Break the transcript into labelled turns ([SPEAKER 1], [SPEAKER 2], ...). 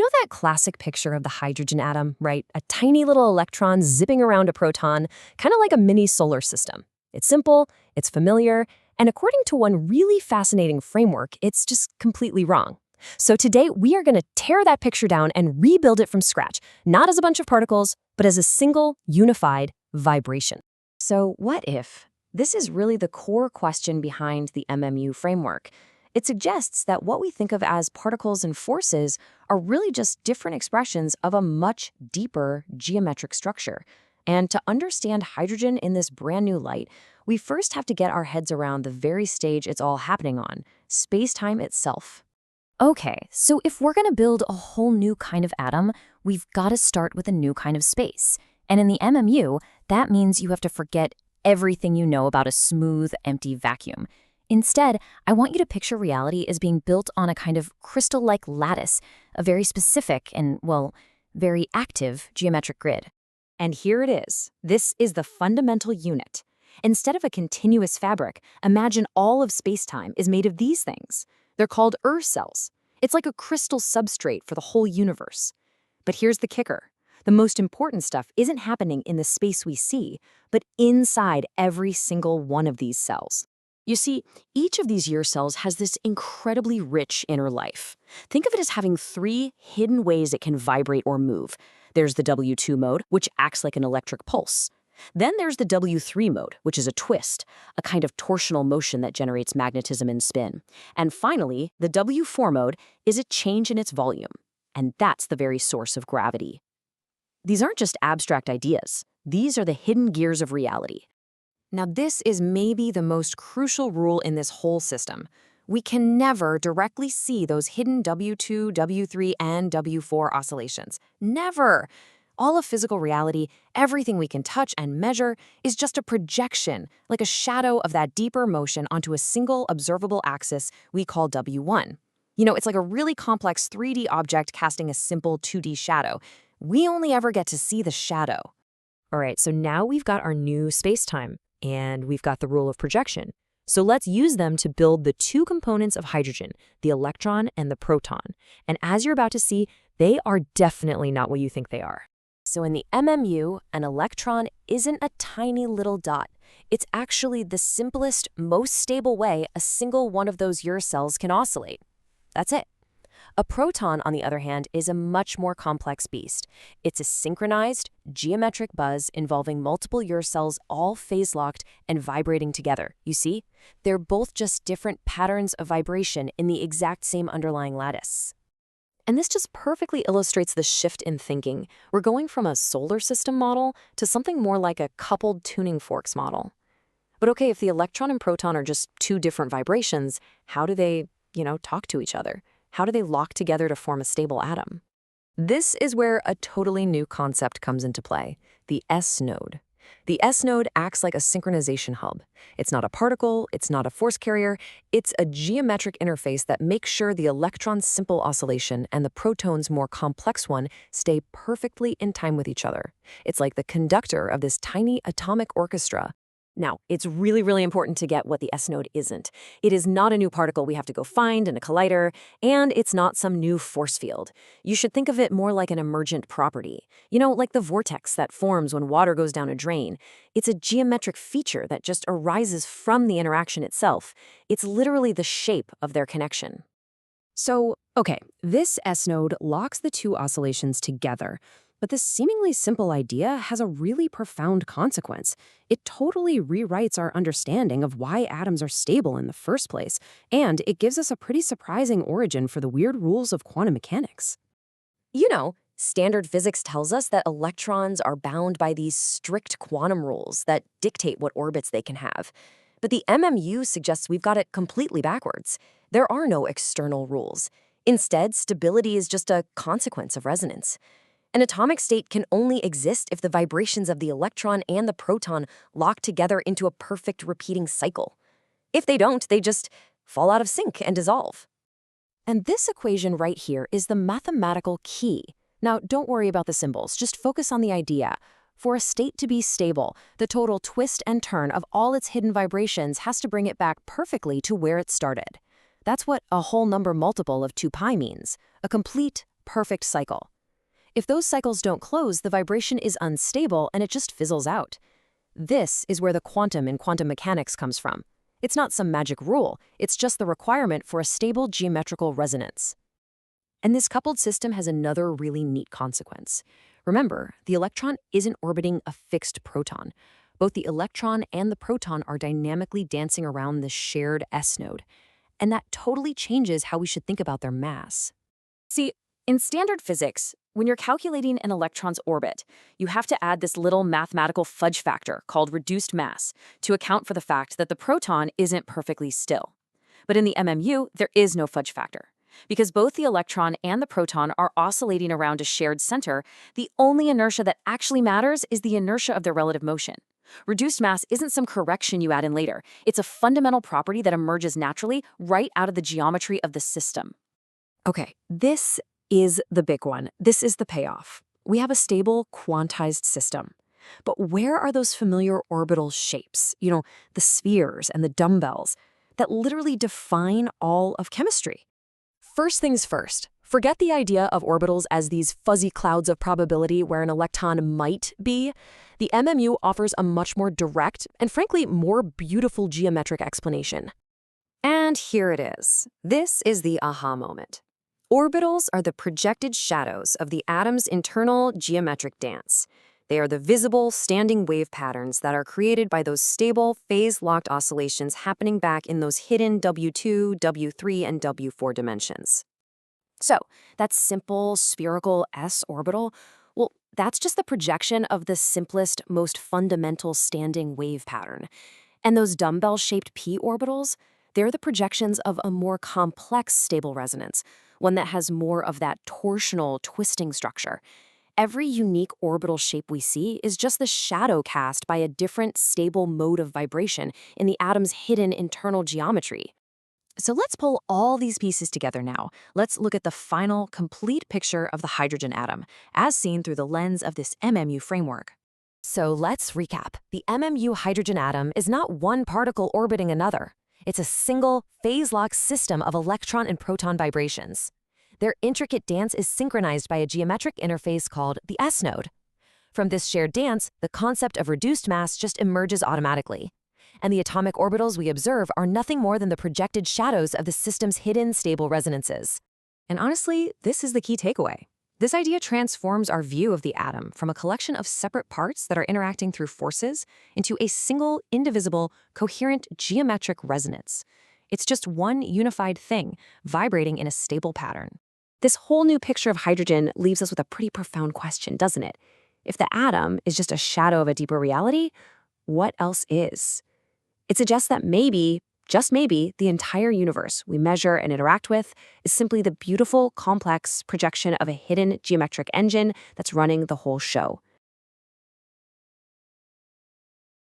[SPEAKER 1] You know that classic picture of the hydrogen atom, right? A tiny little electron zipping around a proton, kind of like a mini solar system. It's simple, it's familiar, and according to one really fascinating framework, it's just completely wrong. So today, we are going to tear that picture down and rebuild it from scratch, not as a bunch of particles, but as a single, unified vibration. So what if? This is really the core question behind the MMU framework. It suggests that what we think of as particles and forces are really just different expressions of a much deeper geometric structure. And to understand hydrogen in this brand new light, we first have to get our heads around the very stage it's all happening on, spacetime itself. Okay, so if we're going to build a whole new kind of atom, we've got to start with a new kind of space. And in the MMU, that means you have to forget everything you know about a smooth, empty vacuum. Instead, I want you to picture reality as being built on a kind of crystal-like lattice, a very specific and, well, very active geometric grid. And here it is. This is the fundamental unit. Instead of a continuous fabric, imagine all of spacetime is made of these things. They're called cells. It's like a crystal substrate for the whole universe. But here's the kicker. The most important stuff isn't happening in the space we see, but inside every single one of these cells. You see, each of these cells has this incredibly rich inner life. Think of it as having 3 hidden ways it can vibrate or move. There's the W2 mode, which acts like an electric pulse. Then there's the W3 mode, which is a twist, a kind of torsional motion that generates magnetism and spin. And finally, the W4 mode is a change in its volume. And that's the very source of gravity. These aren't just abstract ideas. These are the hidden gears of reality. Now, this is maybe the most crucial rule in this whole system. We can never directly see those hidden W2, W3, and W4 oscillations. Never! All of physical reality, everything we can touch and measure, is just a projection, like a shadow of that deeper motion onto a single observable axis we call W1. You know, it's like a really complex 3D object casting a simple 2D shadow. We only ever get to see the shadow. All right, so now we've got our new spacetime. And we've got the rule of projection. So let's use them to build the 2 components of hydrogen, the electron and the proton. And as you're about to see, they are definitely not what you think they are. So in the MMU, an electron isn't a tiny little dot. It's actually the simplest, most stable way a single one of those cells can oscillate. That's it. A proton, on the other hand, is a much more complex beast. It's a synchronized, geometric buzz involving multiple cells all phase-locked and vibrating together. You see? They're both just different patterns of vibration in the exact same underlying lattice. And this just perfectly illustrates the shift in thinking. We're going from a solar system model to something more like a coupled tuning forks model. But okay, if the electron and proton are just 2 different vibrations, how do they, talk to each other? How do they lock together to form a stable atom? This is where a totally new concept comes into play, the S node. The S node acts like a synchronization hub. It's not a particle, it's not a force carrier, it's a geometric interface that makes sure the electron's simple oscillation and the proton's more complex one stay perfectly in time with each other. It's like the conductor of this tiny atomic orchestra. Now, it's really, really important to get what the S node isn't. It is not a new particle we have to go find in a collider, and it's not some new force field. You should think of it more like an emergent property. Like the vortex that forms when water goes down a drain. It's a geometric feature that just arises from the interaction itself. It's literally the shape of their connection. So, okay, this S node locks the 2 oscillations together. But this seemingly simple idea has a really profound consequence. It totally rewrites our understanding of why atoms are stable in the first place, and it gives us a pretty surprising origin for the weird rules of quantum mechanics. Standard physics tells us that electrons are bound by these strict quantum rules that dictate what orbits they can have. But the MMU suggests we've got it completely backwards. There are no external rules. Instead, stability is just a consequence of resonance. An atomic state can only exist if the vibrations of the electron and the proton lock together into a perfect repeating cycle. If they don't, they just fall out of sync and dissolve. And this equation right here is the mathematical key. Now, don't worry about the symbols, just focus on the idea. For a state to be stable, the total twist and turn of all its hidden vibrations has to bring it back perfectly to where it started. That's what a whole number multiple of 2 pi means, a complete, perfect cycle. If those cycles don't close, the vibration is unstable and it just fizzles out. This is where the quantum in quantum mechanics comes from. It's not some magic rule, it's just the requirement for a stable geometrical resonance. And this coupled system has another really neat consequence. Remember, the electron isn't orbiting a fixed proton. Both the electron and the proton are dynamically dancing around the shared S node. And that totally changes how we should think about their mass. See, in standard physics, when you're calculating an electron's orbit, you have to add this little mathematical fudge factor called reduced mass to account for the fact that the proton isn't perfectly still. But in the MMU, there is no fudge factor. Because both the electron and the proton are oscillating around a shared center, the only inertia that actually matters is the inertia of their relative motion. Reduced mass isn't some correction you add in later. It's a fundamental property that emerges naturally right out of the geometry of the system. Okay, this is the big one. This is the payoff. We have a stable, quantized system. But where are those familiar orbital shapes? The spheres and the dumbbells that literally define all of chemistry? First things first, forget the idea of orbitals as these fuzzy clouds of probability where an electron might be. The MMU offers a much more direct and frankly more beautiful geometric explanation. And here it is. This is the aha moment. Orbitals are the projected shadows of the atom's internal geometric dance. They are the visible, standing wave patterns that are created by those stable, phase-locked oscillations happening back in those hidden W2, W3, and W4 dimensions. So, that simple, spherical S orbital, well, that's just the projection of the simplest, most fundamental standing wave pattern. And those dumbbell-shaped p orbitals, they're the projections of a more complex stable resonance, one that has more of that torsional, twisting structure. Every unique orbital shape we see is just the shadow cast by a different stable mode of vibration in the atom's hidden internal geometry. So let's pull all these pieces together now. Let's look at the final, complete picture of the hydrogen atom, as seen through the lens of this MMU framework. So let's recap. The MMU hydrogen atom is not one particle orbiting another. It's a single, phase-locked system of electron and proton vibrations. Their intricate dance is synchronized by a geometric interface called the S node. From this shared dance, the concept of reduced mass just emerges automatically. And the atomic orbitals we observe are nothing more than the projected shadows of the system's hidden stable resonances. And honestly, this is the key takeaway. This idea transforms our view of the atom from a collection of separate parts that are interacting through forces into a single, indivisible, coherent geometric resonance. It's just one unified thing, vibrating in a stable pattern. This whole new picture of hydrogen leaves us with a pretty profound question, doesn't it? If the atom is just a shadow of a deeper reality, what else is? It suggests that maybe, just maybe, the entire universe we measure and interact with is simply the beautiful, complex projection of a hidden geometric engine that's running the whole show.